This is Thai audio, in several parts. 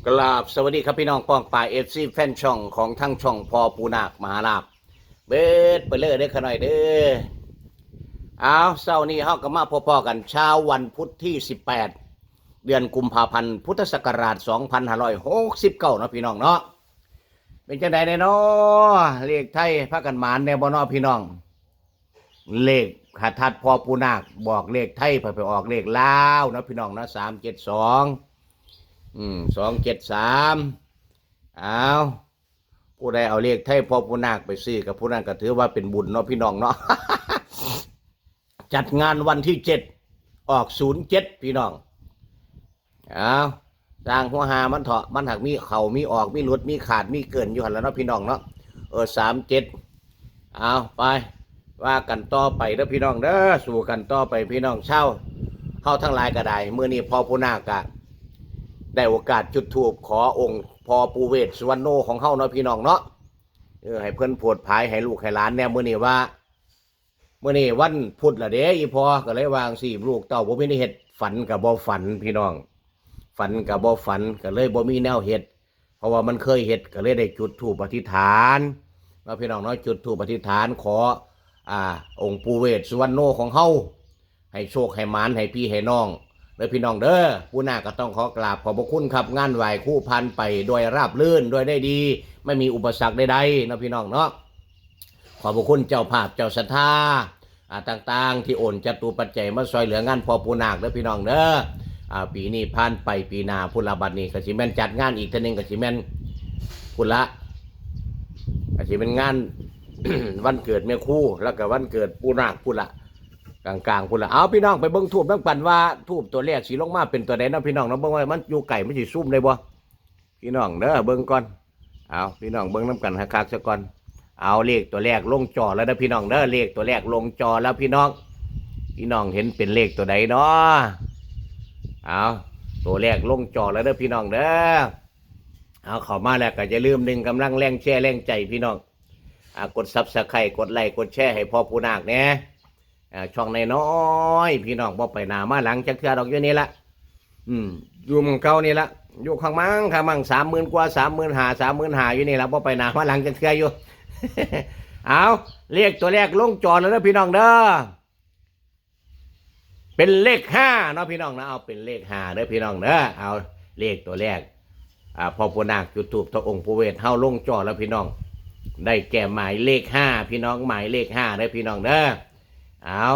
กราบสวัสดีครับพี่น้องป้องป่ายFCแฟนช่องของทั้งช่องพอปูนาคมหาลาภเบิดไปเลยเด้อขน่อยเด้อเอาเช้านี้เฮาก็มาพอๆกันเช้าวันพุธที่18เดือนกุมภาพันธ์พุทธศักราช2569เนาะพี่น้องเนาะเป็นจังได๋เนาะเลขไทยพากันหมานแน่บ่เนาะพี่น้องเลขหัดทัดพอปูนาคบอกเลขไทยไปออกเลขลาวเนาะพี่น้องเนาะ372 273เอาผู้ใดเอาเลขไทยพอผู้นาคไปซื้อกับผู้นั้นก็ถือว่าเป็นบุญเนาะพี่น้องเนาะ จัดงานวันที่7ออก07พี่น้องเอาสร้างหัวหามันเถาะมันหักมีเข่ามีออกมีหลุดมีขาดมีเกินอยู่หันแล้วเนาะพี่น้องเนาะ37เอาไปว่ากันต่อไปเด้อพี่น้องเด้อสู่กันต่อไปพี่น้องเช่าเข้าทั้งหลายก็ได้มื้อนี้พอผู้นาคก็ได้โอกาสจุดธูปขอองค์พอปูเวศสุวรรณโนของเฮาเนาะพี่น้องเนาะให้เพิ่นโปรดภายให้ลูกให้หลานแน่มื้อนี้ว่ามื้อนี้วันพุธละเด้อีพอก็เลยวางสิลูกเต้าบ่มีเฮ็ดฝันก็บ่ฝันพี่น้องฝันก็บ่ฝันก็เลยบ่มีแนวเฮ็ดเพราะว่ามันเคยเฮ็ดก็เลยได้จุดธูปอธิษฐานเนาะพี่น้องเนาะจุดธูปอธิษฐานขอองค์ปูเวศสุวรรณโนของเฮาให้โชคให้หมานให้พี่ให้น้องเด้อพี่น้องเด้อผู้นาก็ต้องขอกราบขอบพระคุณครับงานไหว้ครู่พันไปโดยราบรื่นโดยได้ดีไม่มีอุปสรรคใดๆนะพี่น้องเนาะขอบพระคุณเจ้าภาพเจ้าศรัทธาต่างๆที่โอนจตุปัจจัยมาซอยเหลืองานพอปูนาคเด้อพี่น้องเด้อปีนี้ผ่านไปปีหน้าพุทธบัดนี้ก็สิแม่นจัดงานอีกทีนึงก็สิแม่นพุทธละก็สิเป็นงาน วันเกิดแม่ครูแล้วก็วันเกิดปูนาคพุทธละกลางๆพุ่นละเอาพี่น้องไปเบิ่งทูบน้ำกันว่าทูบตัวแรกสีลงมาเป็นตัวใดเนาะพี่น้องเนาะเบิ่งว่ามันอยู่ไก่มันสิซุ่มได้บ่พี่น้องเด้อเบิ่งก่อนเอาพี่น้องเบิ่งน้ำกันคักๆซะก่อนเอาเลขตัวแรกลงจอแล้วนะพี่น้องเด้อเลขตัวแรกลงจอแล้วพี่น้องเห็นเป็นเลขตัวใดเนาะเอาตัวแรกลงจอแล้วเด้อพี่น้องเด้อเอาเข้ามาแล้วก็อย่าลืมดึงกำลังแรงแชร์แรงใจพี่น้องกด Subscribe กดไลค์กดแชร์ให้พ่อปูนาคเนี่ยช่องน้อยๆพี่น้องบ่ไปหน้ามาหลังจักเทื่อดอกอยู่นี่ละอยู่หมู่เก่านี่ละอยู่ข้างมั่ง30,000กว่า35,000อยู่นี่ละบ่ไปหน้ามาหลังจักเทื่ออยู่ เอาเลขตัวแรกลงจอแล้วนะพี่น้องเด้อเป็นเลข5เนาะพี่น้องนะเอาเป็นเลข5เด้อพี่น้องเด้อเอาเลขตัวแรกพอปูนาคจุดธูปต่อองค์ปู่เวทเฮาลงจอแล้วพี่น้องได้แก่หมายเลข5พี่น้องหมายเลข5เด้อพี่น้องเด้อเอา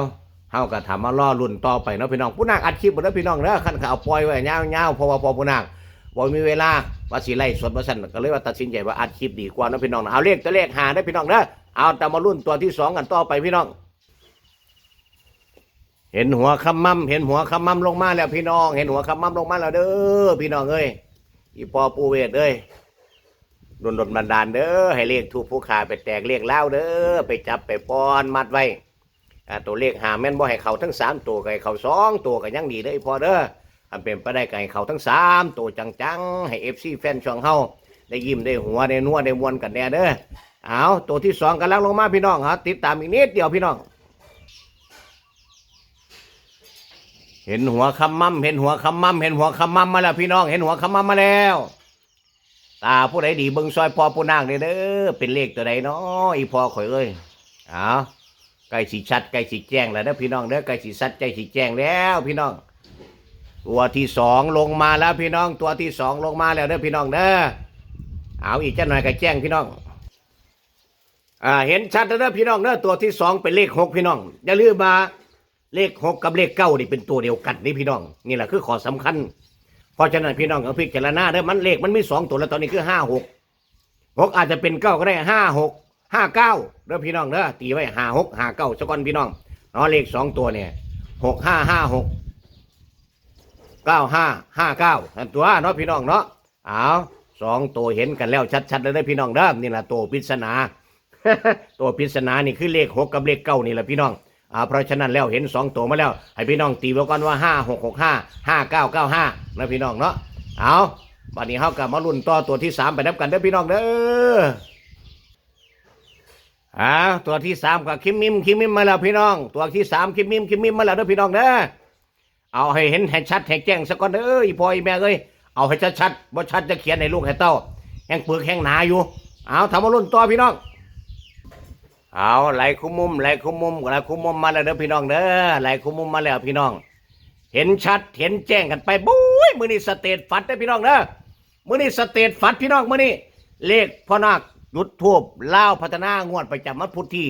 เฮาก็ทำมาล่อรุ่นต่อไปเนาะพี่น้องผู้นาคอัดคลิปหมดแล้วพี่น้องเด้อคันเขาเอาปล่อยไว้ยาวๆเพราะว่าพอผู้นาคบ่มีเวลาว่าสิไล่สดบ่ซั่นก็เลยว่าตัดสินใจว่าอัดคลิปดีกว่าเนาะพี่น้องเอาเลขตัวเลขหาได้พี่น้องเด้อเอาแต่มารุ่นตัวที่2กันต่อไปพี่น้องเห็นหัวคำมั่มลงมาแล้วพี่น้องเห็นหัวคำมั่มลงมาแล้วเด้อพี่น้องเอ้ยอีปอปูเวทเอ้ยดลบันดาลเด้อให้เลขถูกผู้ขาไปแตกเลขแล้วเด้อไปจับไปป้อนมัดไว้ตัวเลขหาแม่นบ่ให้เขาทั้ง3ตัวให้เขา2ตัวก็ยังดีเด้อพอเด้ออันเป็นไปได้ก็ให้เขาทั้ง3ตัวจังๆให้ FC แฟนช่องเฮาได้ยิ้มได้หัวได้นัวได้มวนกันแน่เด้อเอาตัวที่2กำลังลงมาพี่น้องฮะติดตามอีกนิดเดียวพี่น้องเห็นหัวคำมั่มมาแล้วพี่น้องเห็นหัวคำมั่มมาแล้วตาผู้ใดดีเบิ่งซอยพอปูนาคเด้อเป็นเลขตัวใดเนาะอีพอข่อยเอ้ยเอาใกล้สิชัดใกล้สิแจ้งแล้วเด้อพี่น้องเด้อใกล้สิชัดใกล้สิแจ้งแล้วพี่น้องตัวที่2ลงมาแล้วพี่น้องตัวที่2ลงมาแล้วเด้อพี่น้องเด้อเอาอีกจักหน่อยก็แจ้งพี่น้องเห็นชัดแล้วเด้อพี่น้องเด้อตัวที่2เป็นเลข6พี่น้องอย่าลืมมาเลข6กับเลข9นี่เป็นตัวเดียวกันนี่พี่น้องนี่แหละคือข้อสำคัญเพราะฉะนั้นพี่น้องเอาพิจารณาเด้อมันเลขมันมี2ตัวแล้วตอนนี้คือ5 6อาจจะเป็น9ก็ได้5 6 5 9เด้อพี่น้องเด้อตีไว้5 6 5 9ซะก่อนพี่น้องเนาะเลข2ตัวเนี่ย6 5 5 6 9 5 5 9อันตัวเนาะพี่น้องเนาะเอา2ตัวเห็นกันแล้วชัดๆเลยได้พี่น้องเด้อนี่แหละตัวปริศนา ตัวปริศนานี่คือเลข6กับเลข9นี่แหละพี่น้องเพราะฉะนั้นแล้วเห็น2ตัวมาแล้วให้พี่น้องตีไว้ก่อนว่า5 6 6 5 5 9 9 5นะพี่น้องเนาะเอาบัดนี้เฮาก็มาลุ้นต่อตัวที่3ไปนับกันเด้อพี่น้องเด้อตัวที่3ก็คิมมิมมาแล้วพี่น้องตัวที่3คิมมิมมาแล้วเด้อพี่น้องเด้อเอาให้เห็นให้ชัดให้แจ้งซะก่อนเด้ออีพ่ออีแม่เอ้ย เอาให้ชัดๆบ่ชัดจะเขียนให้ลูกให้เต้าแห้งเปลือกแห้งหนาอยู่เอาทำมารุ่นต่อพี่น้องเอาไหลคุ้มมุมไหลคุ้มมุมไหลคุ้มมุมมาแล้วเด้อพี่น้องเด้อไหลคุ้มมุมมาแล้วพี่น้องเห็นชัดเห็นแจ้งกันไปบุ้ยมื้อนี้สเตทฟัดเด้อพี่น้องเด้อมื้อนี้สเตทฟัดพี่น้องมื้อนี้เลขพ่อนาคจุดธูปลาวพัฒนางวดประจำวันพุธที่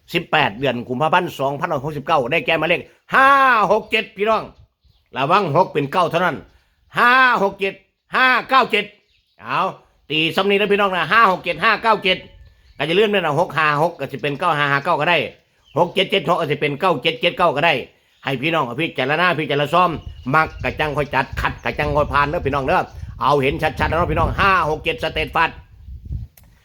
18 เดือนกุมภาพันธ์2569ได้แก่หมายเลข567พี่น้องระวัง6เป็น9เท่านั้น567 597เอาตีสำนีนะพี่น้องนะ567 597ก็จะเลื่อนเป็น656ก็จะเป็น9559ก็ได้6776ก็จะเป็น9779ก็ได้ให้พี่น้องพิจารณาพิจารณาซ้อมมักกะจังค่อยจัดขัดกะจังค่อยผ่านเด้อพี่น้องเด้อเอาเห็นชัดๆแล้วพี่น้อง567สเตทฟัด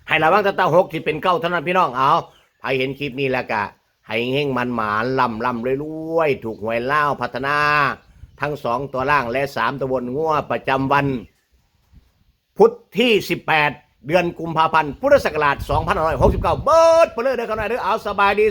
ให้ระวังตา6ที่เป็น9เท่านั้นพี่น้องเอาใครเห็นคลิปนี้แล้วก็ให้เฮงมันหมานลำรวยๆถูกหวยลาวพัฒนาทั้ง2ตัวล่างและ3ตัวบนงัวประจำวันพุธที่18 เดือนกุมภาพันธ์พุทธศักราช2569เบิดไปเลยเด้อครับนายเด้อเอาสบายดี